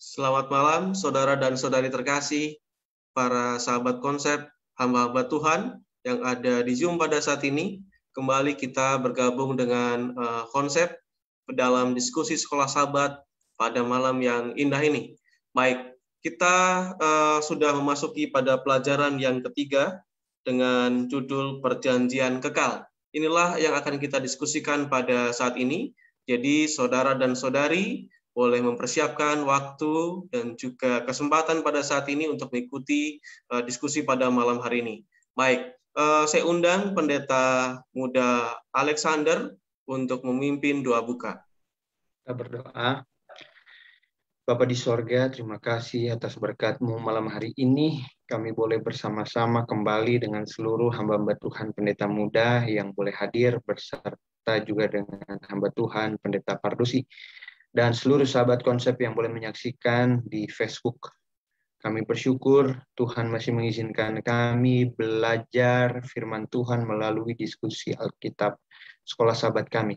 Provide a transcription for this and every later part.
Selamat malam, saudara dan saudari terkasih, para sahabat konsep, hamba-hamba Tuhan yang ada di Zoom pada saat ini. Kembali kita bergabung dengan konsep dalam diskusi sekolah sahabat pada malam yang indah ini. Baik, kita sudah memasuki pada pelajaran yang ketiga dengan judul Perjanjian Kekal. Inilah yang akan kita diskusikan pada saat ini. Jadi saudara dan saudari boleh mempersiapkan waktu dan juga kesempatan pada saat ini untuk mengikuti diskusi pada malam hari ini. Baik, saya undang Pendeta Muda Alexander untuk memimpin doa buka. Kita berdoa. Bapa di sorga, terima kasih atas berkat-Mu malam hari ini. Kami boleh bersama-sama kembali dengan seluruh hamba-hamba Tuhan Pendeta Muda yang boleh hadir beserta juga dengan hamba Tuhan Pendeta Pardosi dan seluruh sahabat konsep yang boleh menyaksikan di Facebook. Kami bersyukur Tuhan masih mengizinkan kami belajar firman Tuhan melalui diskusi Alkitab sekolah sahabat kami.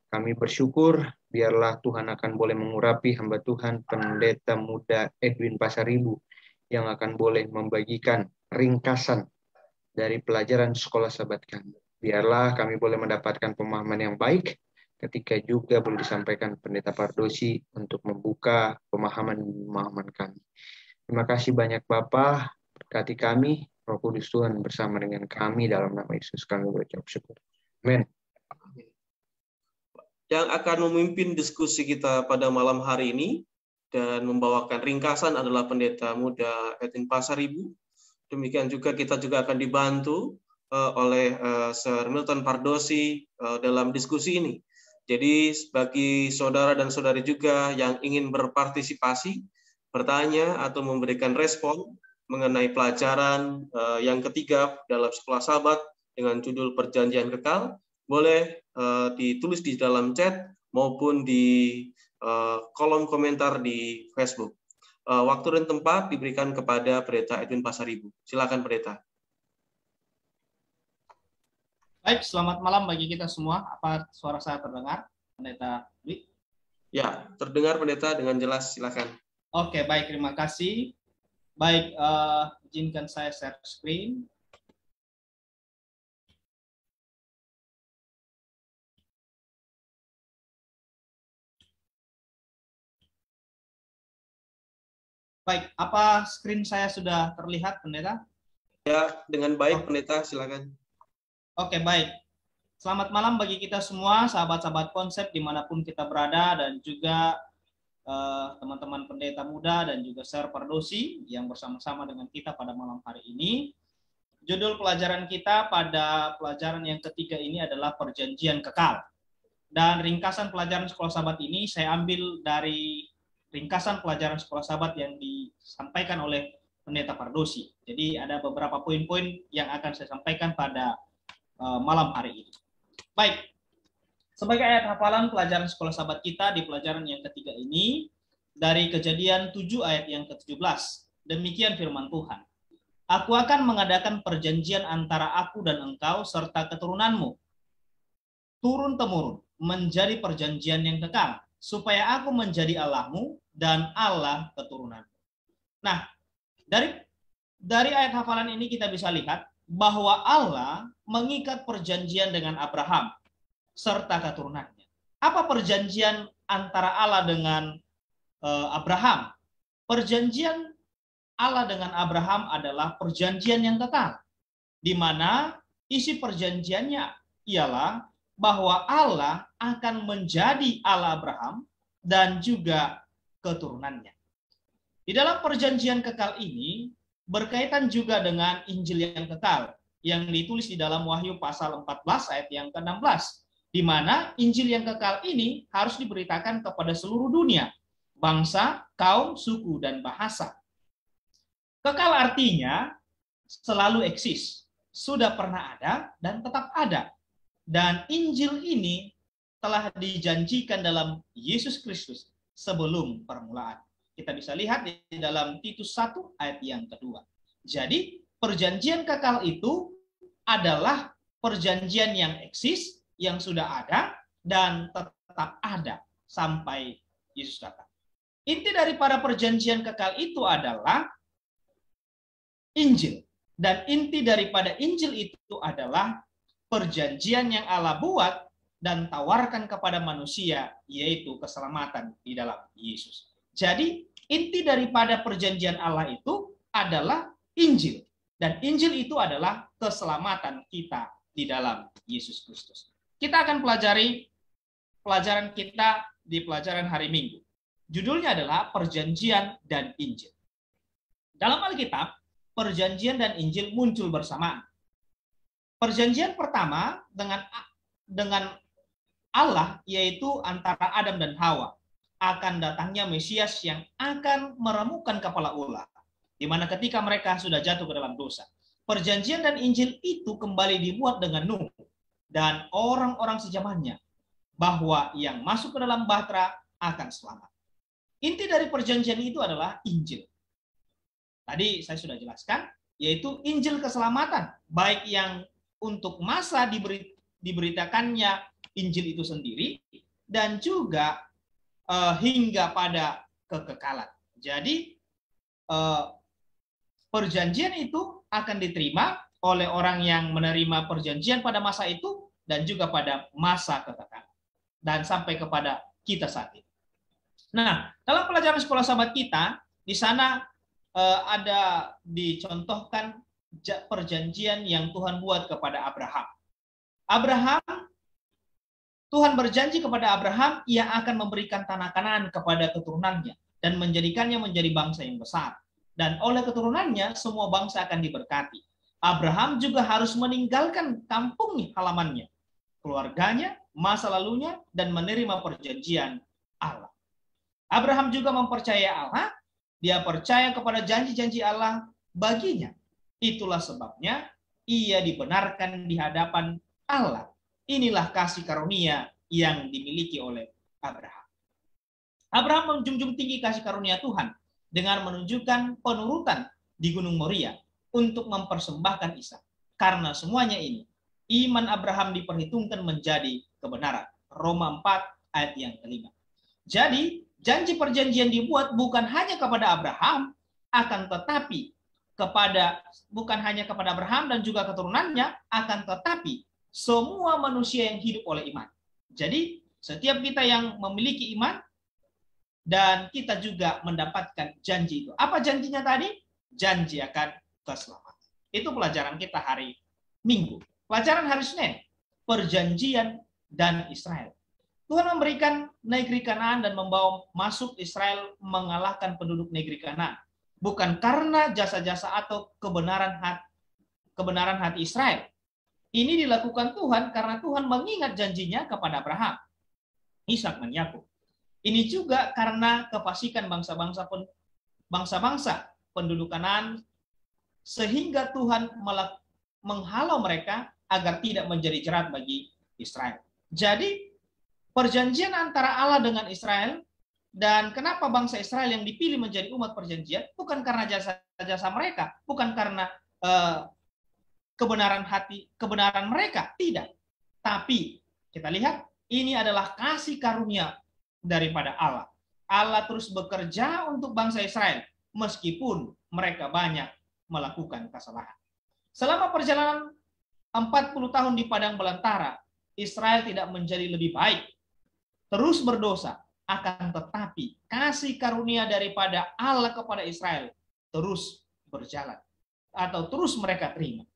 Kami bersyukur biarlah Tuhan akan boleh mengurapi hamba Tuhan Pendeta Muda Edwin Pasaribu yang akan boleh membagikan ringkasan dari pelajaran sekolah sahabat kami. Biarlah kami boleh mendapatkan pemahaman yang baik ketika juga boleh disampaikan Pendeta Pardosi untuk membuka pemahaman kami. Terima kasih banyak Bapa, berkati kami, Roh Kudus Tuhan bersama dengan kami dalam nama Yesus kami berucap syukur. Amin. Yang akan memimpin diskusi kita pada malam hari ini dan membawakan ringkasan adalah Pendeta Muda Edwin Pasaribu. Demikian juga kita juga akan dibantu oleh Sir Milton Pardosi dalam diskusi ini. Jadi bagi saudara dan saudari juga yang ingin berpartisipasi, bertanya atau memberikan respon mengenai pelajaran yang ketiga dalam sekolah sahabat dengan judul Perjanjian Kekal, boleh ditulis di dalam chat maupun di kolom komentar di Facebook. Waktu dan tempat diberikan kepada Pendeta Edwin Pasaribu. Silakan Pendeta. Baik, selamat malam bagi kita semua. Apa suara saya terdengar, Pendeta Dwi? Ya, terdengar Pendeta dengan jelas. Silakan. Oke, baik, terima kasih. Baik, izinkan saya share screen. Baik, apa screen saya sudah terlihat, Pendeta? Ya, dengan baik, Pendeta, silakan. Oke, baik. Selamat malam bagi kita semua, sahabat-sahabat konsep dimanapun kita berada, dan juga teman-teman pendeta muda dan juga Sir Pardosi yang bersama-sama dengan kita pada malam hari ini. Judul pelajaran kita pada pelajaran yang ketiga ini adalah Perjanjian Kekal. Dan ringkasan pelajaran sekolah sahabat ini saya ambil dari ringkasan pelajaran sekolah sahabat yang disampaikan oleh Pendeta Pardosi. Jadi ada beberapa poin-poin yang akan saya sampaikan pada malam hari ini. Baik, sebagai ayat hafalan pelajaran sekolah sahabat kita di pelajaran yang ketiga ini, dari Kejadian 7 ayat yang ke-17, demikian firman Tuhan. Aku akan mengadakan perjanjian antara aku dan engkau serta keturunanmu, turun-temurun, menjadi perjanjian yang kekal, supaya aku menjadi Allahmu dan Allah keturunanmu. Nah, dari ayat hafalan ini kita bisa lihat bahwa Allah mengikat perjanjian dengan Abraham serta keturunannya. Apa perjanjian antara Allah dengan Abraham? Perjanjian Allah dengan Abraham adalah perjanjian yang kekal, di mana isi perjanjiannya ialah bahwa Allah akan menjadi Allah Abraham dan juga keturunannya. Di dalam perjanjian kekal ini berkaitan juga dengan Injil yang kekal yang ditulis di dalam Wahyu pasal 14 ayat yang ke-16, di mana Injil yang kekal ini harus diberitakan kepada seluruh dunia, bangsa, kaum, suku, dan bahasa. Kekal artinya selalu eksis, sudah pernah ada dan tetap ada. Dan Injil ini telah dijanjikan dalam Yesus Kristus sebelum permulaan. Kita bisa lihat di dalam Titus 1 ayat yang kedua. Jadi perjanjian kekal itu adalah perjanjian yang eksis, yang sudah ada dan tetap ada sampai Yesus datang. Inti daripada perjanjian kekal itu adalah Injil. Dan inti daripada Injil itu adalah perjanjian yang Allah buat dan tawarkan kepada manusia, yaitu keselamatan di dalam Yesus. Jadi, inti daripada perjanjian Allah itu adalah Injil. Dan Injil itu adalah keselamatan kita di dalam Yesus Kristus. Kita akan pelajari pelajaran kita di pelajaran hari Minggu. Judulnya adalah Perjanjian dan Injil. Dalam Alkitab, perjanjian dan Injil muncul bersamaan. Perjanjian pertama dengan Allah, yaitu antara Adam dan Hawa, akan datangnya Mesias yang akan meremukkan kepala ular, di mana ketika mereka sudah jatuh ke dalam dosa. Perjanjian dan Injil itu kembali dibuat dengan Nuh dan orang-orang sezamannya, bahwa yang masuk ke dalam bahtera akan selamat. Inti dari perjanjian itu adalah Injil. Tadi saya sudah jelaskan, yaitu Injil keselamatan, baik yang untuk masa diberitakannya Injil itu sendiri, dan juga hingga pada kekekalan. Jadi perjanjian itu akan diterima oleh orang yang menerima perjanjian pada masa itu, dan juga pada masa kekekalan, dan sampai kepada kita saat ini. Nah, dalam pelajaran sekolah sahabat kita, di sana ada dicontohkan perjanjian yang Tuhan buat kepada Abraham. Tuhan berjanji kepada Abraham, ia akan memberikan tanah Kanaan kepada keturunannya dan menjadikannya menjadi bangsa yang besar. Dan oleh keturunannya, semua bangsa akan diberkati. Abraham juga harus meninggalkan kampung halamannya, keluarganya, masa lalunya, dan menerima perjanjian Allah. Abraham juga mempercayai Allah, dia percaya kepada janji-janji Allah baginya. Itulah sebabnya ia dibenarkan di hadapan Allah. Inilah kasih karunia yang dimiliki oleh Abraham. Abraham menjunjung tinggi kasih karunia Tuhan dengan menunjukkan penurutan di Gunung Moria untuk mempersembahkan Ishak. Karena semuanya ini, iman Abraham diperhitungkan menjadi kebenaran. Roma 4 ayat yang kelima. Jadi, janji perjanjian dibuat bukan hanya kepada Abraham, akan tetapi bukan hanya kepada Abraham dan juga keturunannya, akan tetapi semua manusia yang hidup oleh iman. Jadi, setiap kita yang memiliki iman, dan kita juga mendapatkan janji itu. Apa janjinya tadi? Janji akan keselamatan. Itu pelajaran kita hari Minggu. Pelajaran hari Senin, perjanjian dan Israel. Tuhan memberikan negeri Kanaan dan membawa masuk Israel mengalahkan penduduk negeri Kanaan. Bukan karena jasa-jasa atau kebenaran hati Israel. Ini dilakukan Tuhan karena Tuhan mengingat janjinya kepada Abraham, Ishak, dan Yakub. Ini juga karena kefasikan bangsa-bangsa penduduk Kanaan, sehingga Tuhan menghalau mereka agar tidak menjadi jerat bagi Israel. Jadi, perjanjian antara Allah dengan Israel, dan kenapa bangsa Israel yang dipilih menjadi umat perjanjian, bukan karena jasa-jasa mereka, bukan karena kebenaran mereka, tidak. Tapi kita lihat, ini adalah kasih karunia daripada Allah. Allah terus bekerja untuk bangsa Israel, meskipun mereka banyak melakukan kesalahan. Selama perjalanan 40 tahun di padang belantara, Israel tidak menjadi lebih baik, terus berdosa, akan tetapi kasih karunia daripada Allah kepada Israel terus berjalan, atau terus mereka terima.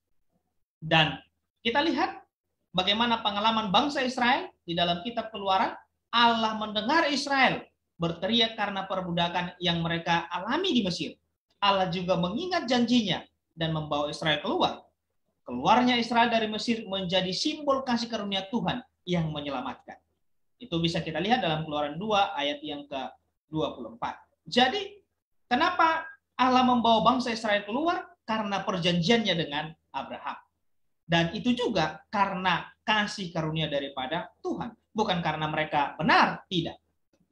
Dan kita lihat bagaimana pengalaman bangsa Israel di dalam kitab Keluaran. Allah mendengar Israel berteriak karena perbudakan yang mereka alami di Mesir. Allah juga mengingat janjinya dan membawa Israel keluar. Keluarnya Israel dari Mesir menjadi simbol kasih karunia Tuhan yang menyelamatkan. Itu bisa kita lihat dalam Keluaran 2 ayat yang ke-24. Jadi, kenapa Allah membawa bangsa Israel keluar? Karena perjanjiannya dengan Abraham. Dan itu juga karena kasih karunia daripada Tuhan. Bukan karena mereka benar, tidak.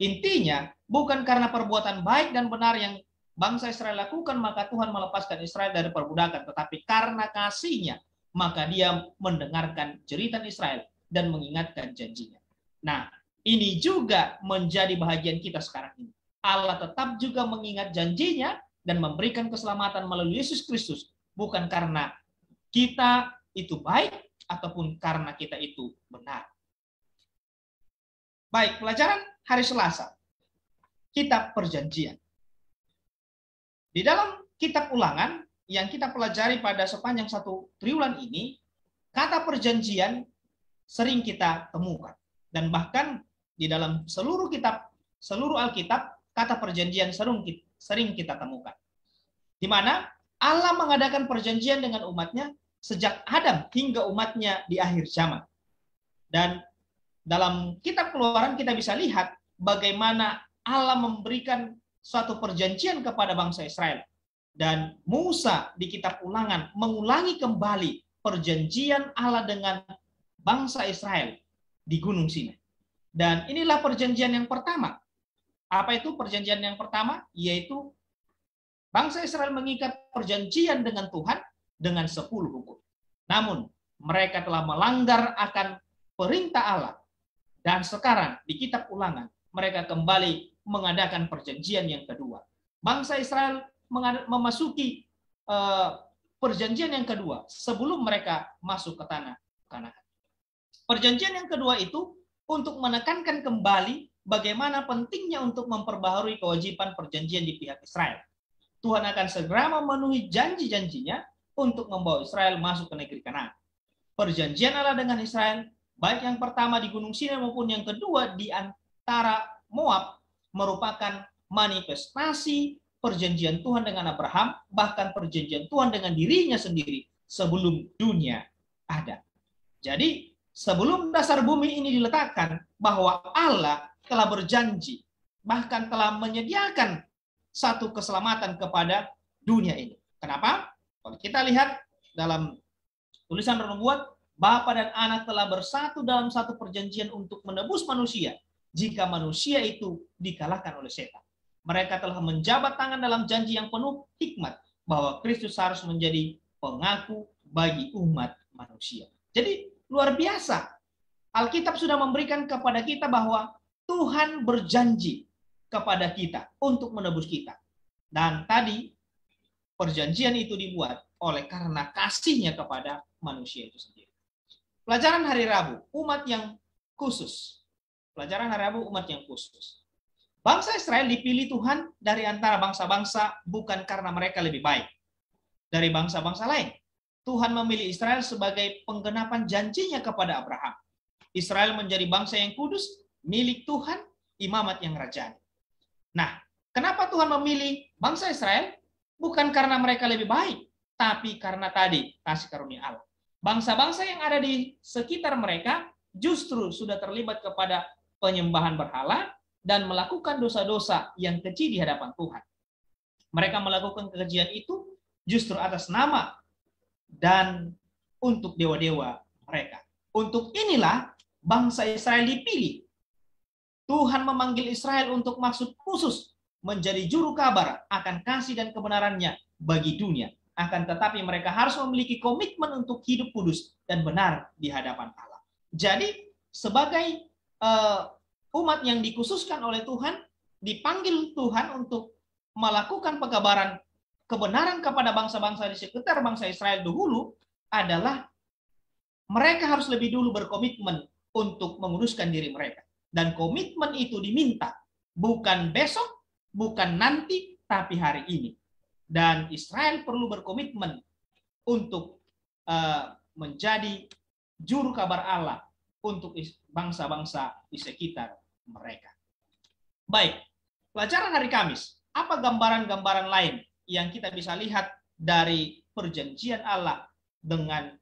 Intinya, bukan karena perbuatan baik dan benar yang bangsa Israel lakukan, maka Tuhan melepaskan Israel dari perbudakan. Tetapi karena kasih-Nya, maka Dia mendengarkan jeritan Israel dan mengingatkan janjinya. Nah, ini juga menjadi bahagian kita sekarang ini. Allah tetap juga mengingat janjinya dan memberikan keselamatan melalui Yesus Kristus, bukan karena kita itu baik ataupun karena kita itu benar. Baik, pelajaran hari Selasa, Kitab Perjanjian. Di dalam Kitab Ulangan yang kita pelajari pada sepanjang satu triwulan ini, kata perjanjian sering kita temukan. Dan bahkan di dalam seluruh Alkitab, kata perjanjian sering kita temukan. Di mana Allah mengadakan perjanjian dengan umatnya sejak Adam hingga umatnya di akhir zaman. Dan dalam kitab Keluaran kita bisa lihat bagaimana Allah memberikan suatu perjanjian kepada bangsa Israel. Dan Musa di kitab Ulangan mengulangi kembali perjanjian Allah dengan bangsa Israel di Gunung Sinai. Dan inilah perjanjian yang pertama. Apa itu perjanjian yang pertama? Yaitu bangsa Israel mengikat perjanjian dengan Tuhan dengan 10 hukum. Namun, mereka telah melanggar akan perintah Allah. Dan sekarang di kitab Ulangan, mereka kembali mengadakan perjanjian yang kedua. Bangsa Israel memasuki perjanjian yang kedua sebelum mereka masuk ke tanah Kanaan. Perjanjian yang kedua itu untuk menekankan kembali bagaimana pentingnya untuk memperbaharui kewajiban perjanjian di pihak Israel. Tuhan akan segera memenuhi janji-janjinya untuk membawa Israel masuk ke negeri Kanaan. Perjanjian Allah dengan Israel, baik yang pertama di Gunung Sinai maupun yang kedua di antara Moab, merupakan manifestasi perjanjian Tuhan dengan Abraham, bahkan perjanjian Tuhan dengan dirinya sendiri sebelum dunia ada. Jadi, sebelum dasar bumi ini diletakkan, bahwa Allah telah berjanji, bahkan telah menyediakan satu keselamatan kepada dunia ini. Kenapa? Kalau kita lihat dalam tulisan Nubuat, Bapa dan Anak telah bersatu dalam satu perjanjian untuk menebus manusia jika manusia itu dikalahkan oleh setan. Mereka telah menjabat tangan dalam janji yang penuh hikmat bahwa Kristus harus menjadi pengaku bagi umat manusia. Jadi luar biasa. Alkitab sudah memberikan kepada kita bahwa Tuhan berjanji kepada kita untuk menebus kita. Dan tadi perjanjian itu dibuat oleh karena kasihnya kepada manusia itu sendiri. Pelajaran hari Rabu, umat yang khusus. Pelajaran hari Rabu, umat yang khusus. Bangsa Israel dipilih Tuhan dari antara bangsa-bangsa bukan karena mereka lebih baik dari bangsa-bangsa lain. Tuhan memilih Israel sebagai penggenapan janjinya kepada Abraham. Israel menjadi bangsa yang kudus, milik Tuhan, imamat yang rajani. Nah, kenapa Tuhan memilih bangsa Israel? Bukan karena mereka lebih baik, tapi karena tadi kasih karunia Allah. Bangsa-bangsa yang ada di sekitar mereka justru sudah terlibat kepada penyembahan berhala dan melakukan dosa-dosa yang keji di hadapan Tuhan. Mereka melakukan kekejian itu justru atas nama dan untuk dewa-dewa mereka. Untuk inilah bangsa Israel dipilih. Tuhan memanggil Israel untuk maksud khusus menjadi juru kabar akan kasih dan kebenarannya bagi dunia. Akan tetapi mereka harus memiliki komitmen untuk hidup kudus dan benar di hadapan Allah. Jadi sebagai umat yang dikhususkan oleh Tuhan, dipanggil Tuhan untuk melakukan pekabaran kebenaran kepada bangsa-bangsa di sekitar bangsa Israel dahulu adalah mereka harus lebih dulu berkomitmen untuk menguduskan diri mereka. Dan komitmen itu diminta bukan besok, bukan nanti, tapi hari ini. Dan Israel perlu berkomitmen untuk menjadi juru kabar Allah untuk bangsa-bangsa di sekitar mereka. Baik, pelajaran hari Kamis. Apa gambaran-gambaran lain yang kita bisa lihat dari perjanjian Allah dengan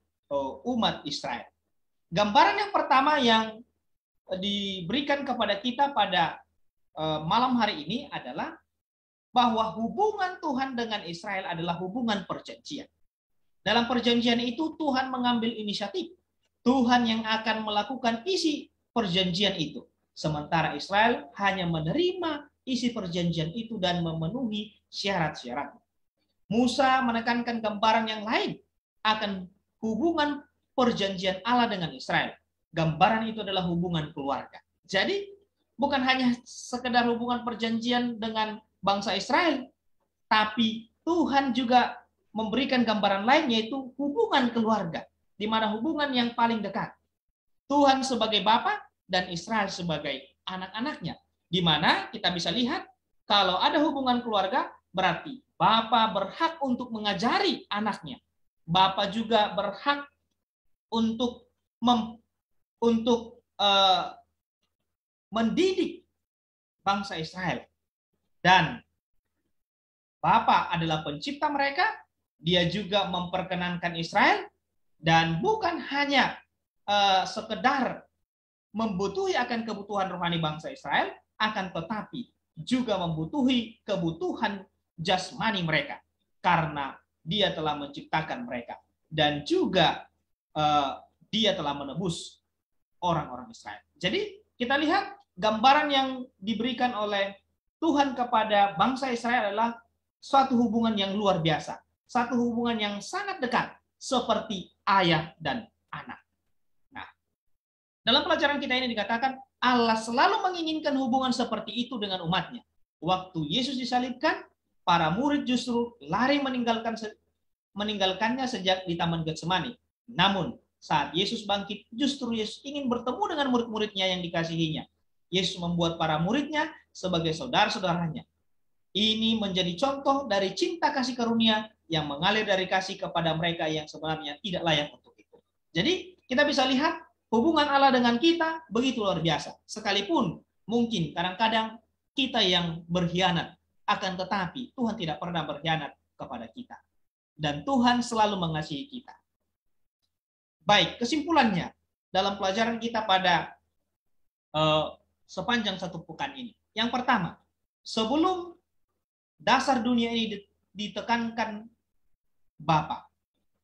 umat Israel? Gambaran yang pertama yang diberikan kepada kita pada malam hari ini adalah bahwa hubungan Tuhan dengan Israel adalah hubungan perjanjian. Dalam perjanjian itu Tuhan mengambil inisiatif. Tuhan yang akan melakukan isi perjanjian itu. Sementara Israel hanya menerima isi perjanjian itu dan memenuhi syarat-syarat. Musa menekankan gambaran yang lain akan hubungan perjanjian Allah dengan Israel. Gambaran itu adalah hubungan keluarga. Jadi bukan hanya sekedar hubungan perjanjian dengan bangsa Israel, tapi Tuhan juga memberikan gambaran lain, yaitu hubungan keluarga, di mana hubungan yang paling dekat. Tuhan sebagai Bapa dan Israel sebagai anak-anaknya. Di mana kita bisa lihat, kalau ada hubungan keluarga, berarti Bapa berhak untuk mengajari anaknya. Bapa juga berhak untuk mendidik bangsa Israel. Dan Bapa adalah pencipta mereka, dia juga memperkenankan Israel, dan bukan hanya sekedar membutuhi akan kebutuhan rohani bangsa Israel, akan tetapi juga membutuhi kebutuhan jasmani mereka, karena dia telah menciptakan mereka, dan juga dia telah menebus orang-orang Israel. Jadi kita lihat gambaran yang diberikan oleh Tuhan kepada bangsa Israel adalah suatu hubungan yang luar biasa, satu hubungan yang sangat dekat, seperti ayah dan anak. Nah, dalam pelajaran kita ini dikatakan Allah selalu menginginkan hubungan seperti itu dengan umatnya. Waktu Yesus disalibkan, para murid justru lari meninggalkannya sejak di Taman Getsemani. Namun saat Yesus bangkit, justru Yesus ingin bertemu dengan murid-muridnya yang dikasihinya. Yesus membuat para muridnya sebagai saudara-saudaranya. Ini menjadi contoh dari cinta kasih karunia yang mengalir dari kasih kepada mereka yang sebenarnya tidak layak untuk itu. Jadi kita bisa lihat hubungan Allah dengan kita begitu luar biasa. Sekalipun mungkin kadang-kadang kita yang berkhianat, akan tetapi Tuhan tidak pernah berkhianat kepada kita. Dan Tuhan selalu mengasihi kita. Baik, kesimpulannya dalam pelajaran kita pada sepanjang satu pekan ini. Yang pertama, sebelum dasar dunia ini ditekankan Bapa,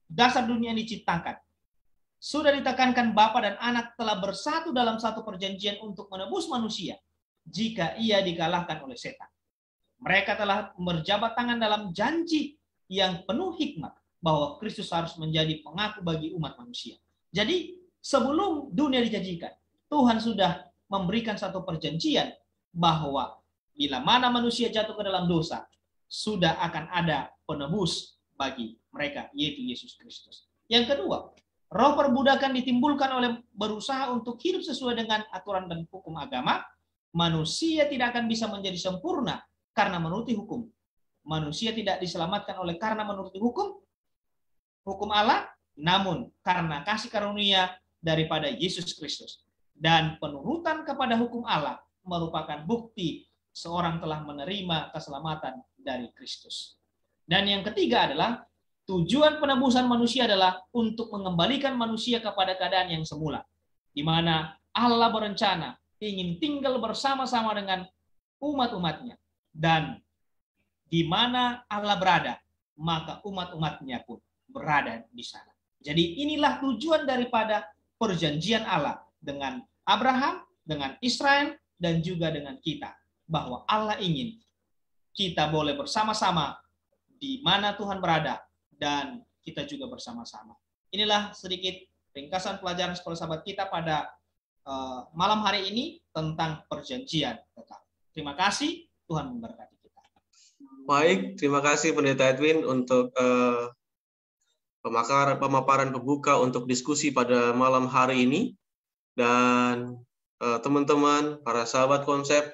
dasar dunia ini diciptakan, sudah ditekankan Bapa dan Anak telah bersatu dalam satu perjanjian untuk menebus manusia jika ia dikalahkan oleh setan. Mereka telah berjabat tangan dalam janji yang penuh hikmat bahwa Kristus harus menjadi pengaku bagi umat manusia. Jadi sebelum dunia dijanjikan, Tuhan sudah memberikan satu perjanjian bahwa bila mana manusia jatuh ke dalam dosa, sudah akan ada penebus bagi mereka, yaitu Yesus Kristus. Yang kedua, roh perbudakan ditimbulkan oleh berusaha untuk hidup sesuai dengan aturan dan hukum agama. Manusia tidak akan bisa menjadi sempurna karena menuruti hukum. Manusia tidak diselamatkan oleh karena menuruti hukum Allah, namun karena kasih karunia daripada Yesus Kristus. Dan penurutan kepada hukum Allah merupakan bukti seorang telah menerima keselamatan dari Kristus. Dan yang ketiga adalah tujuan penebusan manusia adalah untuk mengembalikan manusia kepada keadaan yang semula, di mana Allah berencana ingin tinggal bersama-sama dengan umat-umatnya, dan di mana Allah berada, maka umat-umatnya pun berada di sana. Jadi inilah tujuan daripada perjanjian Allah dengan Abraham, dengan Israel, dan juga dengan kita, bahwa Allah ingin kita boleh bersama-sama di mana Tuhan berada, dan kita juga bersama-sama. Inilah sedikit ringkasan pelajaran sekolah sahabat kita pada malam hari ini tentang perjanjian kekal. Terima kasih, Tuhan memberkati kita. Baik, terima kasih Pendeta Edwin untuk pemaparan pembuka untuk diskusi pada malam hari ini. Dan teman-teman, para sahabat konsep,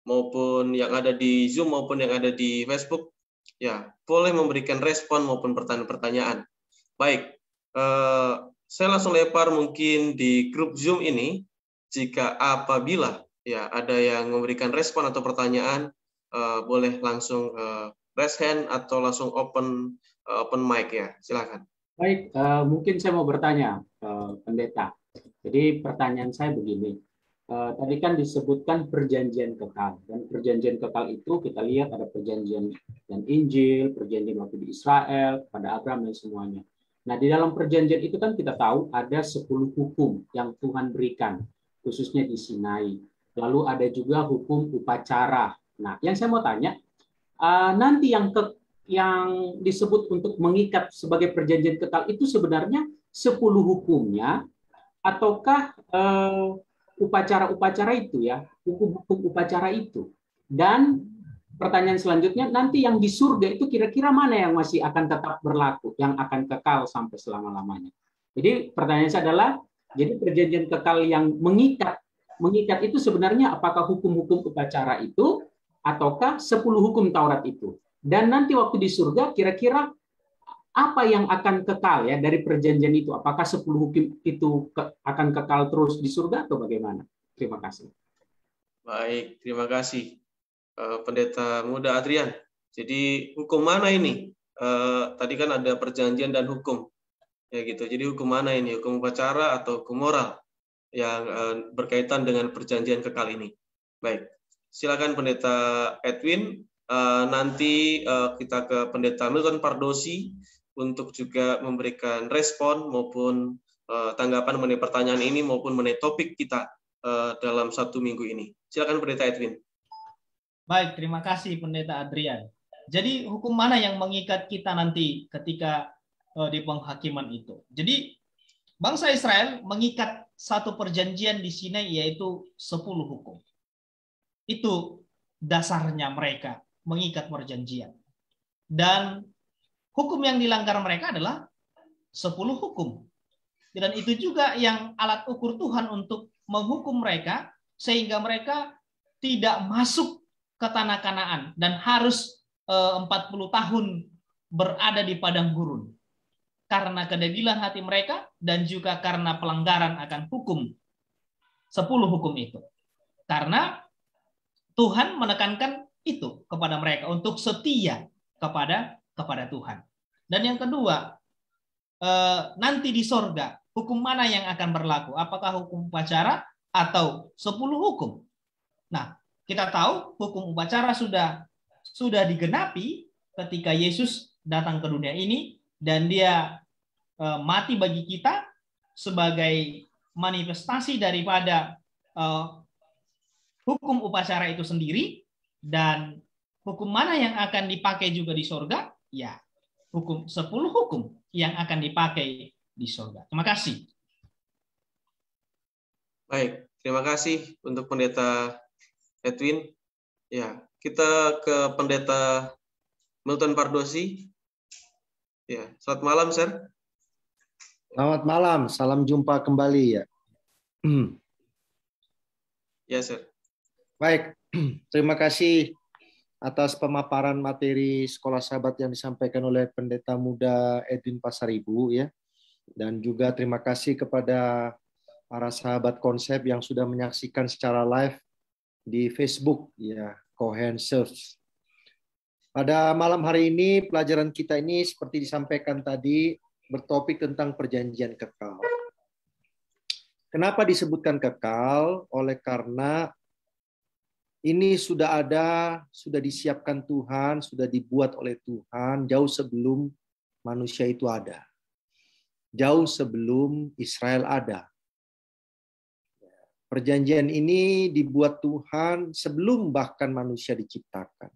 maupun yang ada di Zoom maupun yang ada di Facebook, ya boleh memberikan respon maupun pertanyaan-pertanyaan. Baik, saya langsung lempar mungkin di grup Zoom ini, jika apabila ya ada yang memberikan respon atau pertanyaan, boleh langsung raise hand atau langsung open mic ya, silakan. Baik, mungkin saya mau bertanya, Pendeta. Jadi pertanyaan saya begini, tadi kan disebutkan perjanjian kekal, dan perjanjian kekal itu kita lihat ada perjanjian dan Injil, perjanjian waktu di Israel, pada Abraham dan semuanya. Nah, di dalam perjanjian itu kan kita tahu ada 10 hukum yang Tuhan berikan, khususnya di Sinai. Lalu ada juga hukum upacara. Nah, yang saya mau tanya, nanti yang disebut untuk mengikat sebagai perjanjian kekal itu sebenarnya 10 hukumnya, ataukah upacara-upacara itu ya, hukum-hukum upacara itu. Dan pertanyaan selanjutnya, nanti yang di surga itu kira-kira mana yang masih akan tetap berlaku, yang akan kekal sampai selama-lamanya. Jadi pertanyaan saya adalah, jadi perjanjian kekal yang mengikat itu sebenarnya apakah hukum-hukum upacara itu, ataukah 10 hukum Taurat itu? Dan nanti waktu di surga kira-kira apa yang akan kekal ya dari perjanjian itu? Apakah 10 hukum itu akan kekal terus di surga atau bagaimana? Terima kasih. Baik, terima kasih Pendeta Muda Adrian. Jadi hukum mana ini? Tadi kan ada perjanjian dan hukum, ya gitu. Jadi hukum mana ini? Hukum upacara atau hukum moral yang berkaitan dengan perjanjian kekal ini? Baik, silakan Pendeta Edwin. Nanti kita ke Pendeta Milton Pardosi untuk juga memberikan respon maupun tanggapan mengenai pertanyaan ini maupun mengenai topik kita dalam 1 minggu ini. Silakan Pendeta Edwin. Baik, terima kasih Pendeta Adrian. Jadi hukum mana yang mengikat kita nanti ketika di penghakiman itu? Jadi bangsa Israel mengikat satu perjanjian di Sinai yaitu 10 hukum. Itu dasarnya mereka mengikat perjanjian. Dan hukum yang dilanggar mereka adalah 10 hukum. Dan itu juga yang alat ukur Tuhan untuk menghukum mereka sehingga mereka tidak masuk ke tanah Kanaan dan harus 40 tahun berada di padang gurun karena kedegilan hati mereka dan juga karena pelanggaran akan hukum 10 hukum itu. Karena Tuhan menekankan itu kepada mereka untuk setia kepada Tuhan. Dan yang kedua, nanti di sorga hukum mana yang akan berlaku? Apakah hukum upacara atau 10 hukum? Nah, kita tahu hukum upacara sudah digenapi ketika Yesus datang ke dunia ini dan dia mati bagi kita sebagai manifestasi daripada hukum upacara itu sendiri. Dan hukum mana yang akan dipakai juga di sorga? Ya, 10 hukum yang akan dipakai di sorga. Terima kasih. Baik, terima kasih untuk Pendeta Edwin. Ya, kita ke Pendeta Milton Pardosi. Ya, selamat malam, Sir. Selamat malam, salam jumpa kembali ya. Ya, Sir. Baik, terima kasih atas pemaparan materi Sekolah Sahabat yang disampaikan oleh Pendeta Muda Edwin Pasaribu ya. Dan juga terima kasih kepada para sahabat konsep yang sudah menyaksikan secara live di Facebook ya, Cohen Serves. Pada malam hari ini pelajaran kita ini seperti disampaikan tadi bertopik tentang perjanjian kekal. Kenapa disebutkan kekal? Oleh karena ini sudah disiapkan Tuhan, sudah dibuat oleh Tuhan jauh sebelum manusia itu ada. Jauh sebelum Israel ada. Perjanjian ini dibuat Tuhan sebelum bahkan manusia diciptakan.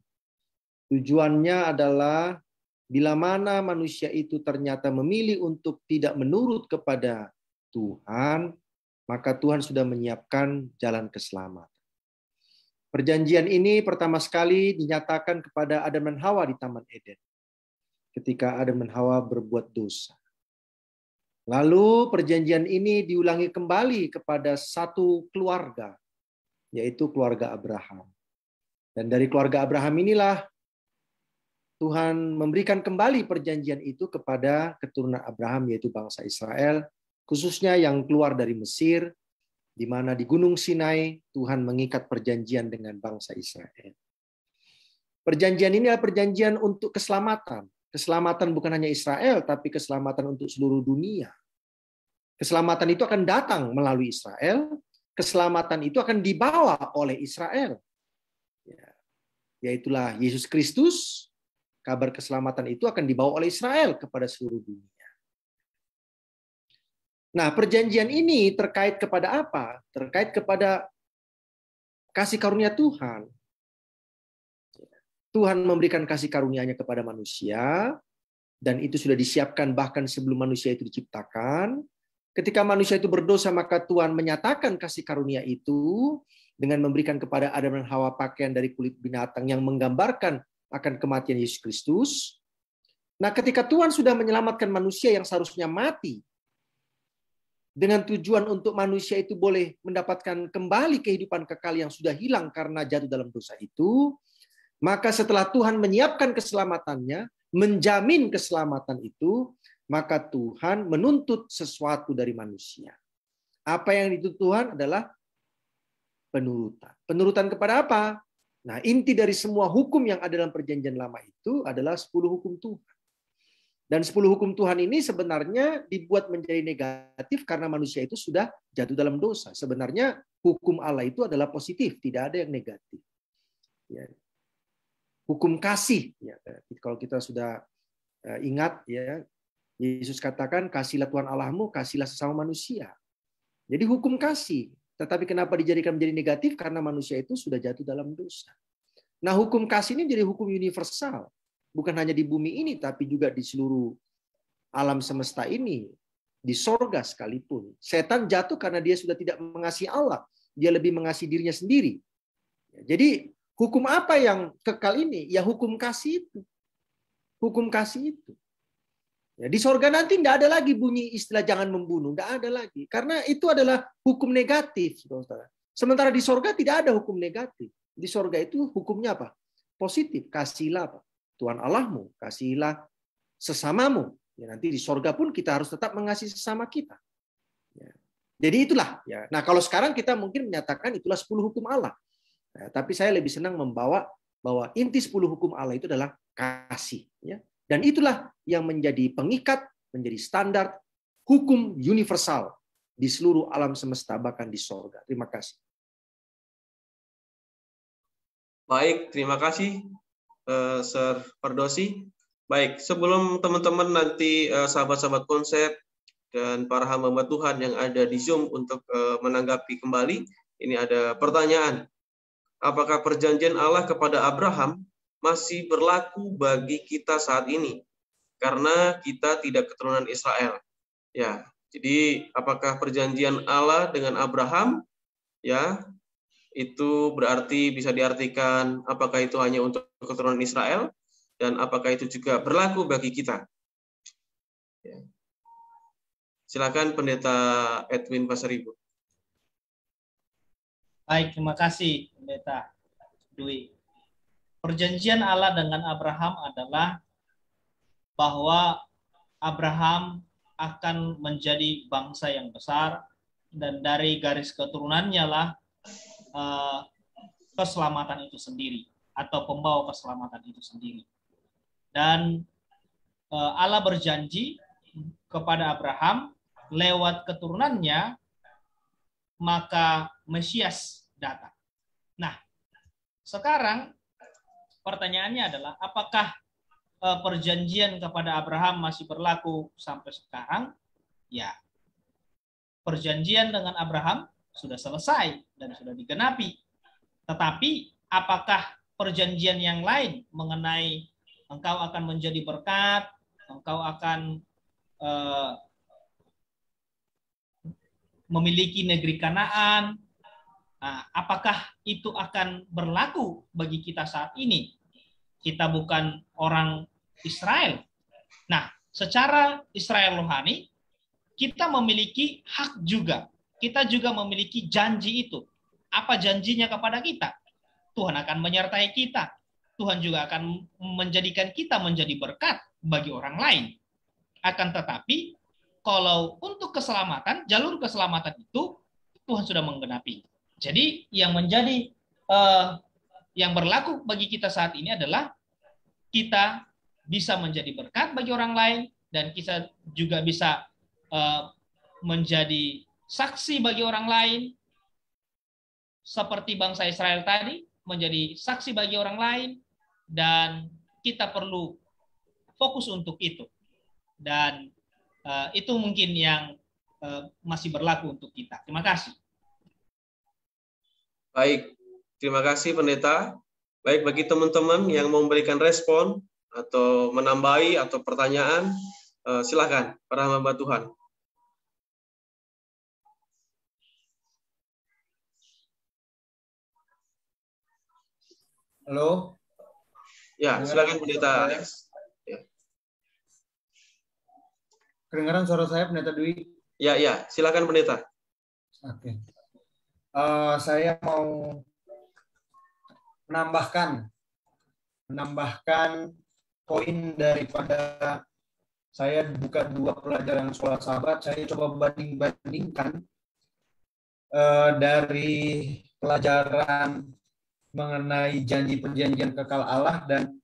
Tujuannya adalah bila mana manusia itu ternyata memilih untuk tidak menurut kepada Tuhan, maka Tuhan sudah menyiapkan jalan keselamatan. Perjanjian ini pertama sekali dinyatakan kepada Adam dan Hawa di Taman Eden. Ketika Adam dan Hawa berbuat dosa. Lalu perjanjian ini diulangi kembali kepada satu keluarga, yaitu keluarga Abraham. Dan dari keluarga Abraham inilah Tuhan memberikan kembali perjanjian itu kepada keturunan Abraham, yaitu bangsa Israel, khususnya yang keluar dari Mesir, di mana di Gunung Sinai Tuhan mengikat perjanjian dengan bangsa Israel. Perjanjian ini adalah perjanjian untuk keselamatan. Keselamatan bukan hanya Israel, tapi keselamatan untuk seluruh dunia. Keselamatan itu akan datang melalui Israel. Keselamatan itu akan dibawa oleh Israel. Yaitulah Yesus Kristus. Kabar keselamatan itu akan dibawa oleh Israel kepada seluruh dunia. Nah, perjanjian ini terkait kepada apa? Terkait kepada kasih karunia Tuhan. Tuhan memberikan kasih karunia-Nya kepada manusia, dan itu sudah disiapkan bahkan sebelum manusia itu diciptakan. Ketika manusia itu berdosa, maka Tuhan menyatakan kasih karunia itu dengan memberikan kepada Adam dan Hawa pakaian dari kulit binatang yang menggambarkan akan kematian Yesus Kristus. Nah, ketika Tuhan sudah menyelamatkan manusia yang seharusnya mati, dengan tujuan untuk manusia itu boleh mendapatkan kembali kehidupan kekal yang sudah hilang karena jatuh dalam dosa itu, maka setelah Tuhan menyiapkan keselamatannya, menjamin keselamatan itu, maka Tuhan menuntut sesuatu dari manusia. Apa yang dituntut Tuhan adalah penurutan. Penurutan kepada apa? Nah, inti dari semua hukum yang ada dalam perjanjian lama itu adalah 10 hukum Tuhan. Dan 10 hukum Tuhan ini sebenarnya dibuat menjadi negatif karena manusia itu sudah jatuh dalam dosa. Sebenarnya hukum Allah itu adalah positif, tidak ada yang negatif. Ya. Hukum kasih, ya. Kalau kita sudah ingat, ya, Yesus katakan, kasihlah Tuhan Allahmu, kasihlah sesama manusia. Jadi hukum kasih. Tetapi kenapa dijadikan menjadi negatif? Karena manusia itu sudah jatuh dalam dosa. Nah, hukum kasih ini menjadi hukum universal. Bukan hanya di bumi ini, tapi juga di seluruh alam semesta ini. Di sorga sekalipun. Setan jatuh karena dia sudah tidak mengasihi Allah. Dia lebih mengasihi dirinya sendiri. Jadi, hukum apa yang kekal ini? Ya hukum kasih itu. Hukum kasih itu. Ya, di sorga nanti tidak ada lagi bunyi istilah jangan membunuh, tidak ada lagi. Karena itu adalah hukum negatif, saudara. Sementara di sorga tidak ada hukum negatif. Di sorga itu hukumnya apa? Positif. Kasihlah apa? Tuhan Allahmu, kasihilah sesamamu. Ya, nanti di sorga pun kita harus tetap mengasihi sesama kita. Ya. Jadi itulah. Ya. Nah, kalau sekarang kita mungkin menyatakan itulah 10 hukum Allah. Nah, tapi saya lebih senang membawa bahwa inti 10 hukum Allah itu adalah kasih. Ya. Dan itulah yang menjadi pengikat, menjadi standar hukum universal di seluruh alam semesta, bahkan di sorga. Terima kasih. Baik, terima kasih, Sir Fardosi. Baik, sebelum teman-teman nanti sahabat-sahabat konsep dan para hamba Tuhan yang ada di Zoom untuk menanggapi kembali, ini ada pertanyaan. Apakah perjanjian Allah kepada Abraham masih berlaku bagi kita saat ini? Karena kita tidak keturunan Israel. Ya, jadi apakah perjanjian Allah dengan Abraham, ya, itu berarti bisa diartikan apakah itu hanya untuk keturunan Israel dan apakah itu juga berlaku bagi kita? Ya. Silakan Pendeta Edwin Pasaribu. Baik, terima kasih Pendeta Dwi. Perjanjian Allah dengan Abraham adalah bahwa Abraham akan menjadi bangsa yang besar dan dari garis keturunannya lah keselamatan itu sendiri atau pembawa keselamatan itu sendiri. Dan Allah berjanji kepada Abraham lewat keturunannya maka Mesias datang. Nah, sekarang pertanyaannya adalah apakah perjanjian kepada Abraham masih berlaku sampai sekarang? Ya, perjanjian dengan Abraham sudah selesai dan sudah digenapi. Tetapi apakah perjanjian yang lain mengenai engkau akan menjadi berkat, engkau akan memiliki negeri Kanaan, apakah itu akan berlaku bagi kita saat ini? Kita bukan orang Israel. Nah, secara Israel rohani, kita memiliki hak juga. Kita juga memiliki janji itu. Apa janjinya kepada kita? Tuhan akan menyertai kita. Tuhan juga akan menjadikan kita menjadi berkat bagi orang lain. Akan tetapi, kalau untuk keselamatan, jalur keselamatan itu Tuhan sudah menggenapi. Jadi yang menjadi yang berlaku bagi kita saat ini adalah kita bisa menjadi berkat bagi orang lain dan kita juga bisa menjadi saksi bagi orang lain seperti bangsa Israel tadi menjadi saksi bagi orang lain dan kita perlu fokus untuk itu dan itu mungkin yang masih berlaku untuk kita. Terima kasih. Baik, terima kasih Pendeta. Baik, bagi teman-teman yang mau memberikan respon atau menambahi atau pertanyaan, silakan para hamba Tuhan. Halo? Ya, silakan Pendeta Alex. Ya. Kedengaran suara saya, Pendeta Dwi? Ya, silakan Pendeta. Oke. Saya mau menambahkan poin daripada saya buka 2 pelajaran sekolah sahabat. Saya coba banding-bandingkan dari pelajaran mengenai janji perjanjian kekal Allah dan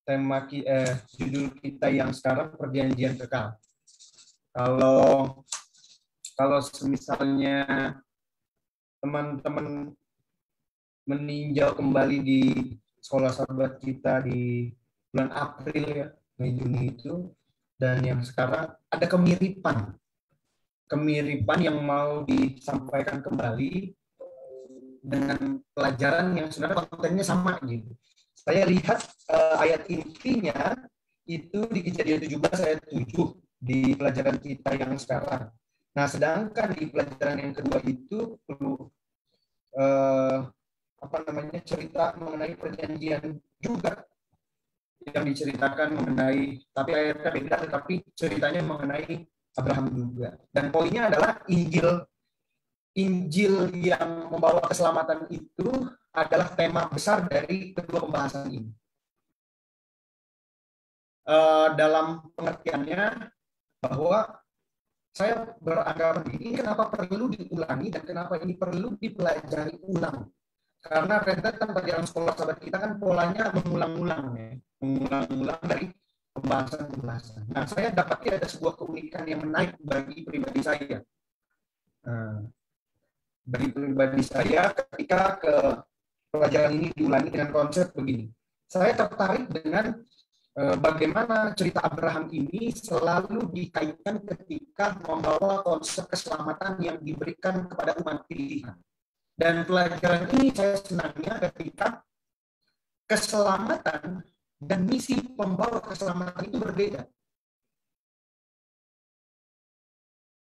tema judul kita yang sekarang perjanjian kekal. Kalau misalnya teman-teman meninjau kembali di sekolah sahabat kita di bulan April ya, Mei Juni itu, dan yang sekarang ada kemiripan yang mau disampaikan kembali dengan pelajaran yang sebenarnya kontennya sama gitu. Saya lihat ayat intinya itu di Kejadian 17 ayat 7 di pelajaran kita yang sekarang. Nah, sedangkan di pelajaran yang kedua itu perlu cerita mengenai perjanjian juga yang diceritakan mengenai, tapi ayatnya beda, tetapi ceritanya mengenai Abraham juga. Dan poinnya adalah Injil yang membawa keselamatan itu adalah tema besar dari kedua pembahasan ini. Dalam pengertiannya bahwa saya beranggapan ini kenapa perlu diulangi dan kenapa ini perlu dipelajari ulang. Karena rentetan pelajaran sekolah sahabat kita kan polanya mengulang-ulang dari pembahasan. Nah, saya dapati ada sebuah keunikan yang menarik bagi pribadi saya. Ketika ke pelajaran ini diulangi dengan konsep begini. Saya tertarik dengan bagaimana cerita Abraham ini selalu dikaitkan ketika membawa konsep keselamatan yang diberikan kepada umat pilihan. Dan pelajaran ini saya senangnya ketika keselamatan dan misi pembawa keselamatan itu berbeda.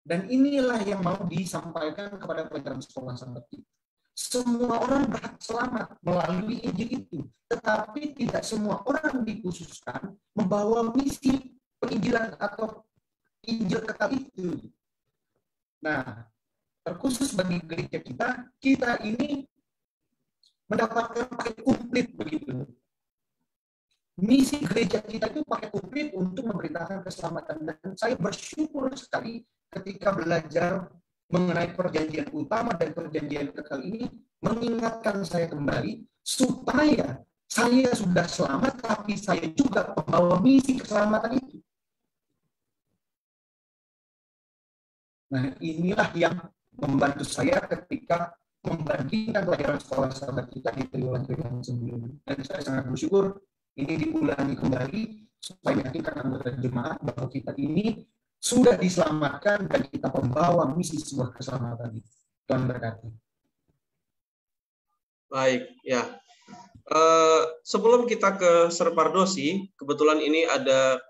Dan inilah yang mau disampaikan kepada pelajaran sekolah sahabat kita. Semua orang berhak selamat melalui Injil itu, tetapi tidak semua orang dikhususkan membawa misi penginjilan atau Injil kekal itu. Nah, terkhusus bagi gereja kita ini mendapatkan paket komplit begitu. Misi gereja kita itu pakai komplit untuk memberitakan keselamatan, dan saya bersyukur sekali ketika belajar mengenai perjanjian utama dan perjanjian kekal ini mengingatkan saya kembali supaya saya sudah selamat, tapi saya juga membawa misi keselamatan itu. Nah, inilah yang membantu saya ketika membandingkan pelajaran sekolah sahabat kita di triwulan sebelumnya. Dan saya sangat bersyukur ini diulangi kembali supaya meyakinkan anggota jemaat bahwa kita ini sudah diselamatkan dan kita membawa misi sebuah keselamatan itu. Tuhan berkati. Baik, ya. Sebelum kita ke Serpardosi, kebetulan ini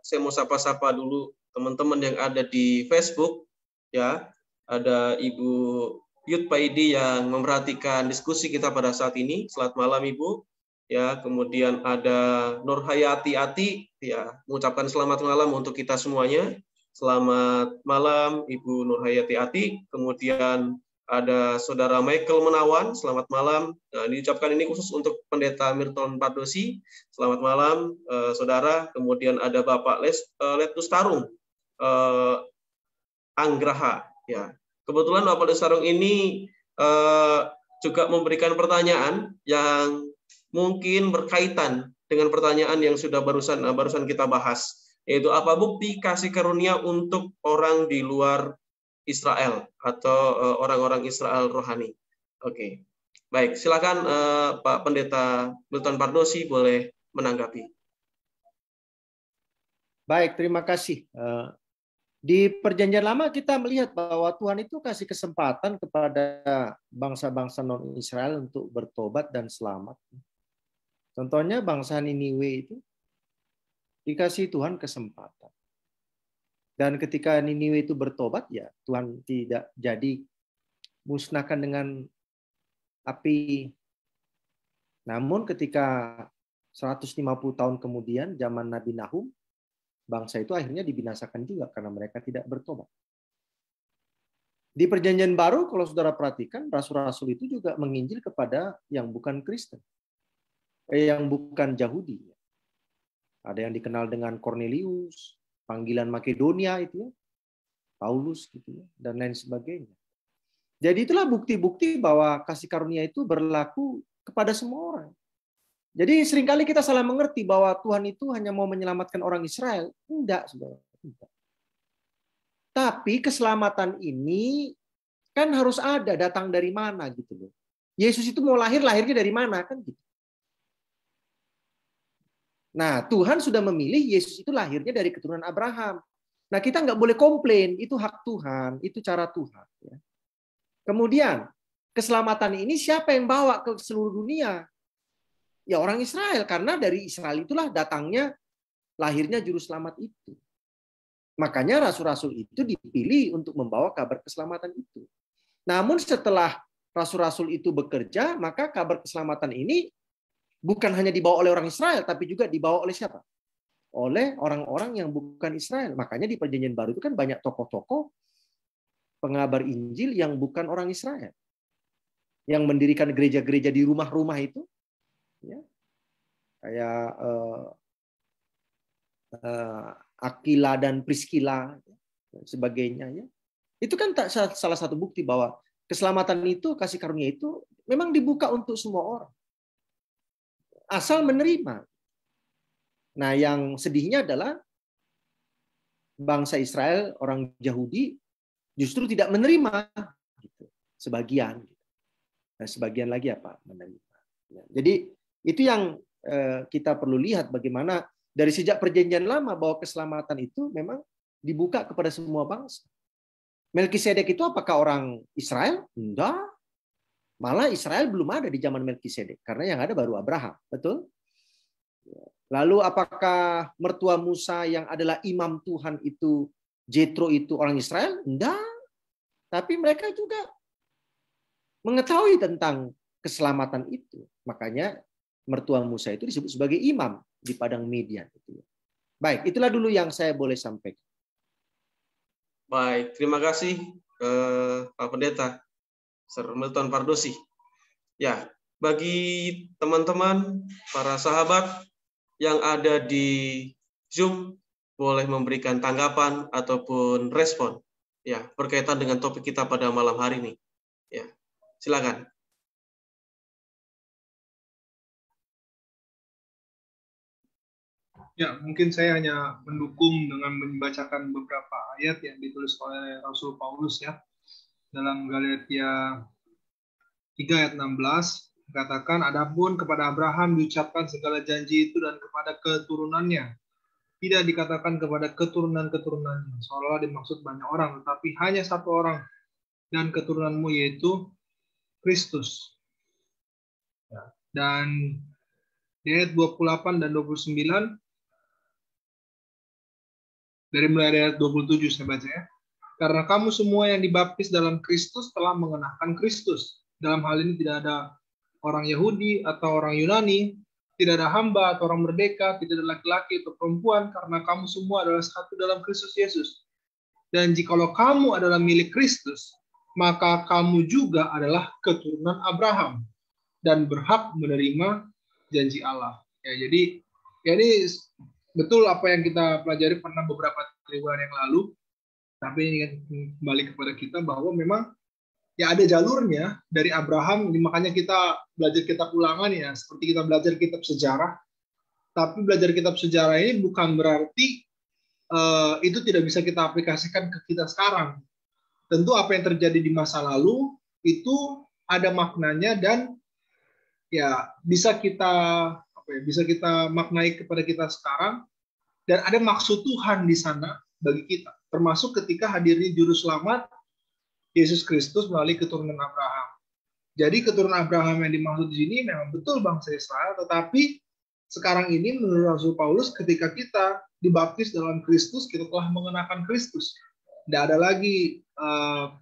saya mau sapa-sapa dulu teman-teman yang ada di Facebook, ya. Ada Ibu Yud Paidi yang memerhatikan diskusi kita pada saat ini. Selamat malam Ibu. Ya, kemudian ada Nur Hayati Ati, ya, mengucapkan selamat malam untuk kita semuanya. Selamat malam Ibu Nur Hayati Ati. Kemudian ada Saudara Michael Menawan, selamat malam. Diucapkan ini khusus untuk Pendeta Milton Pardosi. Selamat malam Saudara. Kemudian ada Bapak Letus Tarung Anggraha, ya. Kebetulan Bapak Letus Tarung ini juga memberikan pertanyaan yang mungkin berkaitan dengan pertanyaan yang sudah barusan kita bahas, yaitu apa bukti kasih karunia untuk orang di luar Israel atau orang-orang Israel rohani. Oke. Baik, silakan Pak Pendeta Milton Pardosi boleh menanggapi. Baik, terima kasih. Di Perjanjian Lama kita melihat bahwa Tuhan itu kasih kesempatan kepada bangsa-bangsa non-Israel untuk bertobat dan selamat. Contohnya bangsa Niniwe itu dikasih Tuhan kesempatan. Dan ketika Niniwe itu bertobat, ya Tuhan tidak jadi musnahkan dengan api Namun ketika 150 tahun kemudian, zaman Nabi Nahum, bangsa itu akhirnya dibinasakan juga karena mereka tidak bertobat. Di Perjanjian Baru, kalau saudara perhatikan, rasul-rasul itu juga menginjil kepada yang bukan Kristen, yang bukan Yahudi. Ada yang dikenal dengan Cornelius, panggilan Makedonia itu ya, Paulus gitu ya, dan lain sebagainya. Jadi itulah bukti-bukti bahwa kasih karunia itu berlaku kepada semua orang. Jadi seringkali kita salah mengerti bahwa Tuhan itu hanya mau menyelamatkan orang Israel. Enggak, saudara. Enggak. Tapi keselamatan ini kan harus ada, datang dari mana gitu loh. Yesus itu mau lahirnya dari mana kan gitu. Nah, Tuhan sudah memilih Yesus itu lahirnya dari keturunan Abraham. Nah, kita nggak boleh komplain, itu hak Tuhan, itu cara Tuhan. Ya. Kemudian, keselamatan ini siapa yang bawa ke seluruh dunia? Ya orang Israel, karena dari Israel itulah datangnya, lahirnya juru selamat itu. Makanya rasul-rasul itu dipilih untuk membawa kabar keselamatan itu. Namun setelah rasul-rasul itu bekerja, maka kabar keselamatan ini bukan hanya dibawa oleh orang Israel, tapi juga dibawa oleh siapa? Oleh orang-orang yang bukan Israel. Makanya di Perjanjian Baru itu kan banyak tokoh-tokoh pengabar Injil yang bukan orang Israel. Yang mendirikan gereja-gereja di rumah-rumah itu. Ya, kayak Aquila dan Priscilla dan sebagainya ya. Itu kan salah satu bukti bahwa keselamatan itu, kasih karunia itu memang dibuka untuk semua orang. Asal menerima. Nah, yang sedihnya adalah bangsa Israel, orang Yahudi justru tidak menerima gitu. Sebagian gitu. Nah, sebagian lagi apa? Menerima. Ya, jadi itu yang kita perlu lihat bagaimana dari sejak perjanjian lama bahwa keselamatan itu memang dibuka kepada semua bangsa. Melkisedek itu apakah orang Israel? Enggak. Malah Israel belum ada di zaman Melkisedek karena yang ada baru Abraham, betul? Lalu apakah mertua Musa yang adalah imam Tuhan itu Jethro itu orang Israel? Enggak. Tapi mereka juga mengetahui tentang keselamatan itu. Makanya mertua Musa itu disebut sebagai imam di padang Midian. Baik, itulah dulu yang saya boleh sampaikan. Baik, terima kasih Pak Pendeta Sir Milton Pardosi. Ya, bagi teman-teman, para sahabat yang ada di Zoom, boleh memberikan tanggapan ataupun respon ya berkaitan dengan topik kita pada malam hari ini. Ya, silakan. Ya, mungkin saya hanya mendukung dengan membacakan beberapa ayat yang ditulis oleh Rasul Paulus ya. Dalam Galatia 3 ayat 16, dikatakan, adapun kepada Abraham diucapkan segala janji itu dan kepada keturunannya. Tidak dikatakan kepada keturunan-keturunannya, seolah dimaksud banyak orang, tetapi hanya satu orang, dan keturunanmu yaitu Kristus. Ya. Dan di ayat 28 dan 29, dari mulai ayat 27 saya baca ya. Karena kamu semua yang dibaptis dalam Kristus telah mengenakan Kristus. Dalam hal ini tidak ada orang Yahudi atau orang Yunani, tidak ada hamba atau orang merdeka, tidak ada laki-laki atau perempuan, karena kamu semua adalah satu dalam Kristus Yesus. Dan jikalau kamu adalah milik Kristus, maka kamu juga adalah keturunan Abraham dan berhak menerima janji Allah. Ya, jadi ya ini betul apa yang kita pelajari pernah beberapa triwulan yang lalu, tapi ini kembali kepada kita bahwa memang ya ada jalurnya dari Abraham, makanya kita belajar kitab ulangan ya, seperti kita belajar kitab sejarah, tapi belajar kitab sejarah ini bukan berarti itu tidak bisa kita aplikasikan ke kita sekarang. Tentu apa yang terjadi di masa lalu itu ada maknanya dan ya bisa kita bisa kita maknai kepada kita sekarang, dan ada maksud Tuhan di sana bagi kita, termasuk ketika hadirnya juru selamat Yesus Kristus melalui keturunan Abraham. Jadi keturunan Abraham yang dimaksud di sini memang betul bangsa Israel, tetapi sekarang ini menurut Rasul Paulus ketika kita dibaptis dalam Kristus, kita telah mengenakan Kristus. Tidak ada lagi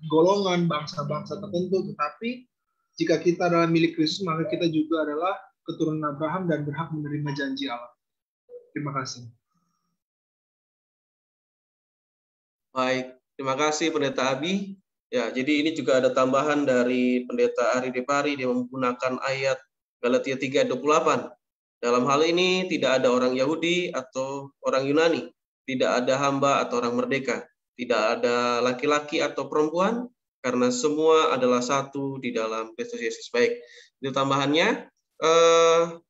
golongan bangsa-bangsa tertentu, tetapi jika kita adalah milik Kristus, maka kita juga adalah keturunan Abraham dan berhak menerima janji Allah. Terima kasih. Baik, terima kasih Pendeta Abi. Ya, jadi ini juga ada tambahan dari Pendeta Ari Depari, dia menggunakan ayat Galatia 3:28. Dalam hal ini tidak ada orang Yahudi atau orang Yunani, tidak ada hamba atau orang merdeka, tidak ada laki-laki atau perempuan, karena semua adalah satu di dalam Kristus Yesus. Baik, itu tambahannya.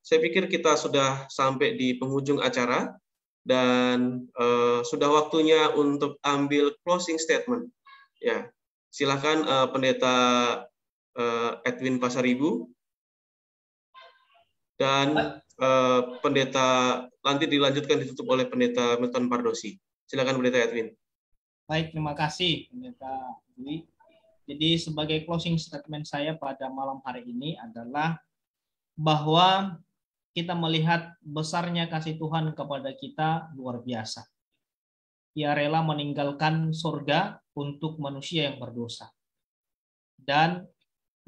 Saya pikir kita sudah sampai di penghujung acara dan sudah waktunya untuk ambil closing statement. Ya, silakan Pendeta Edwin Pasaribu dan Pendeta nanti dilanjutkan ditutup oleh Pendeta Milton Pardosi. Silakan Pendeta Edwin. Baik, terima kasih Pendeta Dwi. Jadi sebagai closing statement saya pada malam hari ini adalah bahwa kita melihat besarnya kasih Tuhan kepada kita luar biasa. Ia rela meninggalkan surga untuk manusia yang berdosa. Dan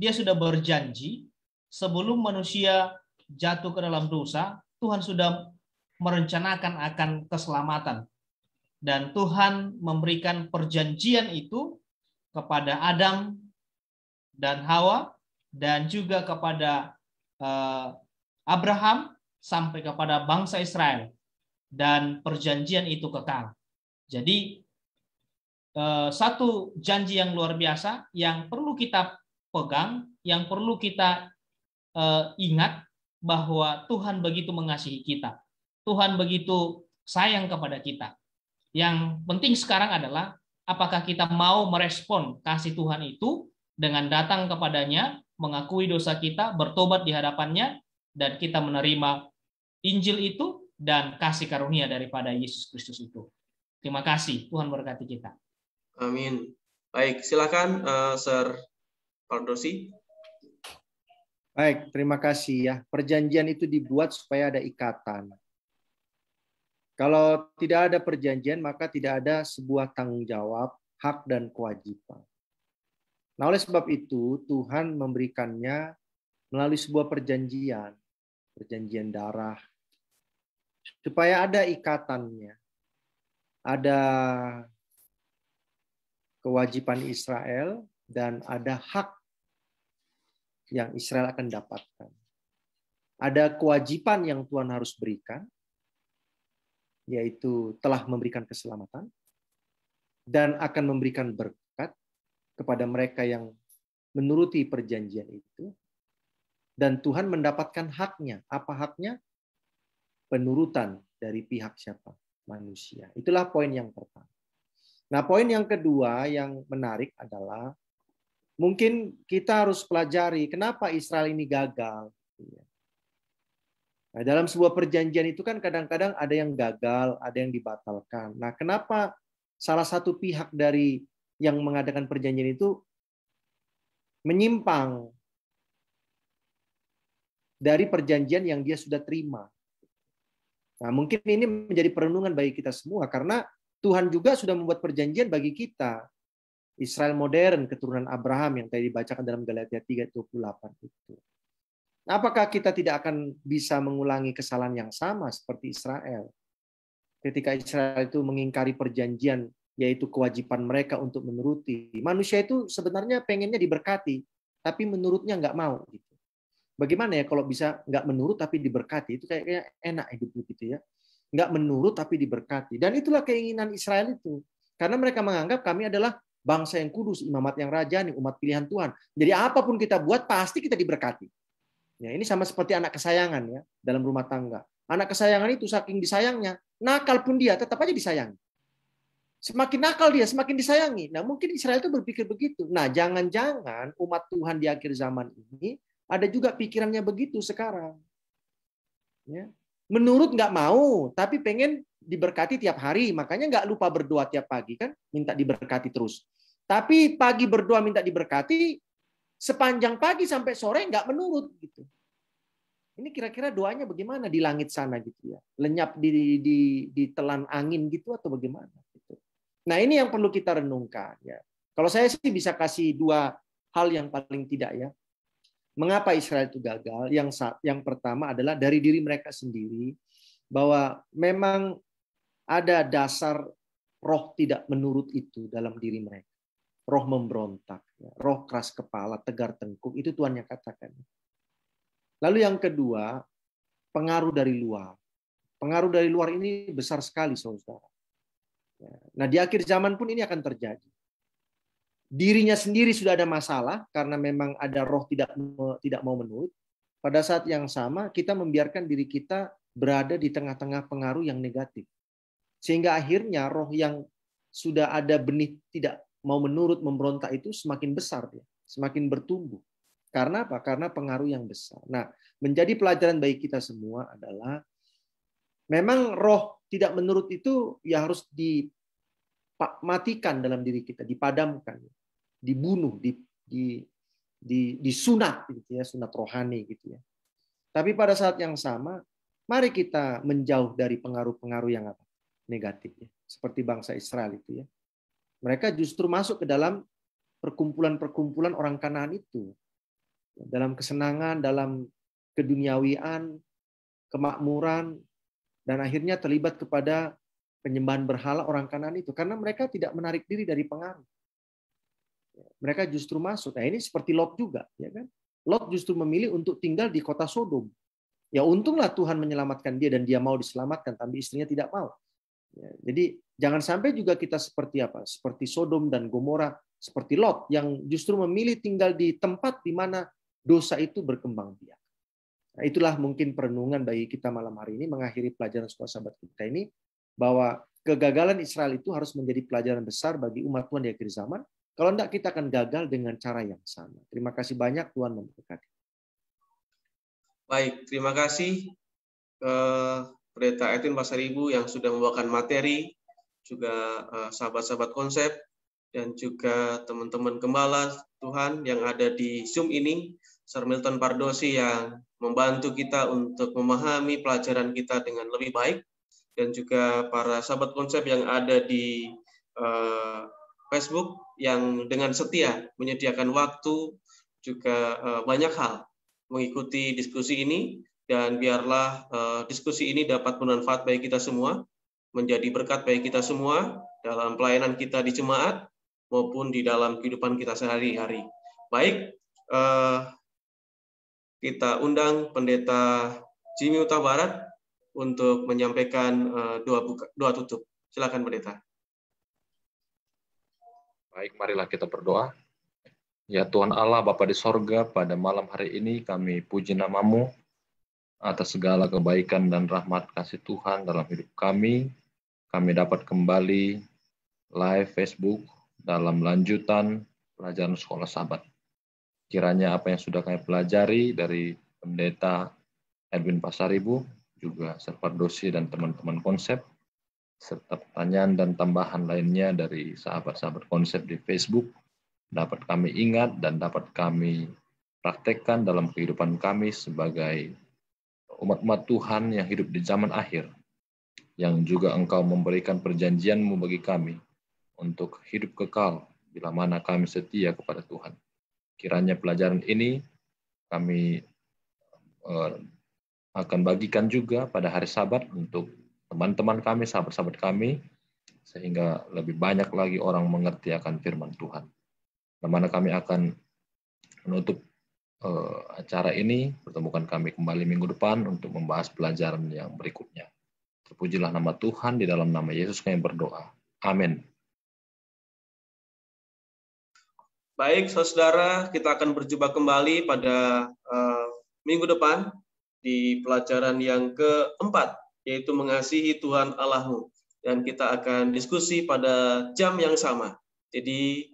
dia sudah berjanji sebelum manusia jatuh ke dalam dosa, Tuhan sudah merencanakan akan keselamatan. Dan Tuhan memberikan perjanjian itu kepada Adam dan Hawa dan juga kepada Abraham sampai kepada bangsa Israel, dan perjanjian itu kekal. Jadi satu janji yang luar biasa yang perlu kita pegang, yang perlu kita ingat bahwa Tuhan begitu mengasihi kita. Tuhan begitu sayang kepada kita. Yang penting sekarang adalah apakah kita mau merespon kasih Tuhan itu dengan datang kepadanya, mengakui dosa kita, bertobat di hadapannya, dan kita menerima Injil itu dan kasih karunia daripada Yesus Kristus itu. Terima kasih, Tuhan berkati kita. Amin. Baik, silakan Sir Pardosi. Baik, terima kasih ya. Perjanjian itu dibuat supaya ada ikatan. Kalau tidak ada perjanjian, maka tidak ada sebuah tanggung jawab, hak, dan kewajiban. Nah, oleh sebab itu, Tuhan memberikannya melalui sebuah perjanjian, perjanjian darah, supaya ada ikatannya, ada kewajiban Israel, dan ada hak yang Israel akan dapatkan. Ada kewajiban yang Tuhan harus berikan, yaitu telah memberikan keselamatan, dan akan memberikan berkat kepada mereka yang menuruti perjanjian itu. Dan Tuhan mendapatkan haknya. Apa haknya? Penurutan dari pihak siapa? Manusia. Itulah poin yang pertama. Nah, poin yang kedua yang menarik adalah mungkin kita harus pelajari kenapa Israel ini gagal. Nah, dalam sebuah perjanjian itu kan kadang-kadang ada yang gagal, ada yang dibatalkan. Nah, kenapa salah satu pihak dari yang mengadakan perjanjian itu menyimpang dari perjanjian yang dia sudah terima? Nah, mungkin ini menjadi perenungan bagi kita semua, karena Tuhan juga sudah membuat perjanjian bagi kita. Israel modern, keturunan Abraham yang tadi dibacakan dalam Galatia 3:28 itu. Nah, apakah kita tidak akan bisa mengulangi kesalahan yang sama seperti Israel? Ketika Israel itu mengingkari perjanjian, yaitu kewajiban mereka untuk menuruti. Manusia itu sebenarnya pengennya diberkati, tapi menurutnya nggak mau. Gitu. Bagaimana ya kalau bisa nggak menurut tapi diberkati? Itu kayaknya enak hidup gitu ya. Nggak menurut tapi diberkati. Dan itulah keinginan Israel itu. Karena mereka menganggap kami adalah bangsa yang kudus, imamat yang rajani, umat pilihan Tuhan. Jadi apapun kita buat pasti kita diberkati. Ya, ini sama seperti anak kesayangan ya dalam rumah tangga. Anak kesayangan itu saking disayangnya, nakal pun dia tetap aja disayangi. Semakin nakal dia, semakin disayangi. Nah, mungkin Israel itu berpikir begitu. Nah, jangan-jangan umat Tuhan di akhir zaman ini ada juga pikirannya begitu sekarang. Ya. Menurut nggak mau, tapi pengen diberkati tiap hari. Makanya nggak lupa berdoa tiap pagi kan, minta diberkati terus. Tapi pagi berdoa minta diberkati, sepanjang pagi sampai sore nggak menurut gitu. Ini kira-kira doanya bagaimana di langit sana gitu ya? Lenyap di telan angin gitu atau bagaimana? Gitu. Nah, ini yang perlu kita renungkan ya. Kalau saya sih bisa kasih dua hal yang paling tidak ya. Mengapa Israel itu gagal? Yang pertama adalah dari diri mereka sendiri, bahwa memang ada dasar roh tidak menurut itu dalam diri mereka. Roh memberontak, roh keras kepala, tegar tengkuk, itu Tuhan yang katakan. Lalu yang kedua, pengaruh dari luar. Pengaruh dari luar ini besar sekali, saudara. Nah, di akhir zaman pun ini akan terjadi. Dirinya sendiri sudah ada masalah karena memang ada roh tidak mau menurut. Pada saat yang sama kita membiarkan diri kita berada di tengah-tengah pengaruh yang negatif. Sehingga akhirnya roh yang sudah ada benih tidak mau menurut, memberontak itu semakin besar dia, semakin bertumbuh. Karena apa? Karena pengaruh yang besar. Nah, menjadi pelajaran bagi kita semua adalah memang roh tidak menurut itu ya harus dimatikan dalam diri kita, dipadamkan, dibunuh, disunat gitu ya, sunat rohani gitu ya. Tapi pada saat yang sama, mari kita menjauh dari pengaruh-pengaruh yang apa? Negatif ya. Seperti bangsa Israel itu ya. Mereka justru masuk ke dalam perkumpulan-perkumpulan orang Kanaan itu. Dalam kesenangan, dalam keduniawian, kemakmuran, dan akhirnya terlibat kepada penyembahan berhala orang Kanaan itu. Karena mereka tidak menarik diri dari pengaruh. Mereka justru masuk. Nah, ini seperti Lot juga, ya kan? Lot justru memilih untuk tinggal di kota Sodom. Ya untunglah Tuhan menyelamatkan dia dan dia mau diselamatkan, tapi istrinya tidak mau. Ya, jadi jangan sampai juga kita seperti apa? Seperti Sodom dan Gomora, seperti Lot yang justru memilih tinggal di tempat di mana dosa itu berkembang biak. Nah, itulah mungkin perenungan bagi kita malam hari ini, mengakhiri pelajaran sahabat kita ini, bahwa kegagalan Israel itu harus menjadi pelajaran besar bagi umat Tuhan di akhir zaman. Kalau tidak, kita akan gagal dengan cara yang sama. Terima kasih banyak, Tuhan memberkati. Baik, terima kasih Pendeta Edwin Pasaribu yang sudah membawakan materi, juga sahabat-sahabat konsep, dan juga teman-teman gembala Tuhan yang ada di Zoom ini, Sir Milton Pardosi yang membantu kita untuk memahami pelajaran kita dengan lebih baik, dan juga para sahabat konsep yang ada di Facebook yang dengan setia menyediakan waktu, juga banyak hal mengikuti diskusi ini, dan biarlah diskusi ini dapat bermanfaat bagi kita semua, menjadi berkat bagi kita semua dalam pelayanan kita di jemaat maupun di dalam kehidupan kita sehari-hari. Baik, kita undang Pendeta Jimmy Huta Barat untuk menyampaikan doa tutup. Silakan Pendeta. Baik, marilah kita berdoa. Ya Tuhan Allah, Bapa di sorga, pada malam hari ini kami puji nama-Mu atas segala kebaikan dan rahmat kasih Tuhan dalam hidup kami. Kami dapat kembali live Facebook dalam lanjutan pelajaran sekolah sahabat. Kiranya apa yang sudah kami pelajari dari Pendeta Edwin Pasaribu, juga Sir Pardosi dan teman-teman konsep, serta pertanyaan dan tambahan lainnya dari sahabat-sahabat konsep di Facebook, dapat kami ingat dan dapat kami praktekkan dalam kehidupan kami sebagai umat-umat Tuhan yang hidup di zaman akhir, yang juga Engkau memberikan perjanjian-Mu bagi kami untuk hidup kekal bila mana kami setia kepada Tuhan. Kiranya pelajaran ini kami akan bagikan juga pada hari Sabat untuk teman-teman kami, sahabat-sahabat kami, sehingga lebih banyak lagi orang mengerti akan firman Tuhan. Di mana kami akan menutup acara ini, pertemukan kami kembali minggu depan untuk membahas pelajaran yang berikutnya. Terpujilah nama Tuhan, di dalam nama Yesus kami berdoa. Amin. Baik, saudara, kita akan berjumpa kembali pada minggu depan di pelajaran yang keempat, yaitu mengasihi Tuhan Allahmu. Dan kita akan diskusi pada jam yang sama. Jadi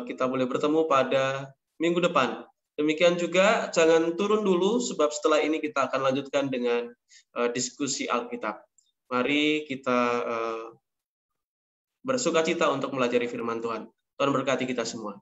kita boleh bertemu pada minggu depan. Demikian juga jangan turun dulu, sebab setelah ini kita akan lanjutkan dengan diskusi Alkitab. Mari kita bersukacita untuk melajari firman Tuhan. Tuhan berkati kita semua.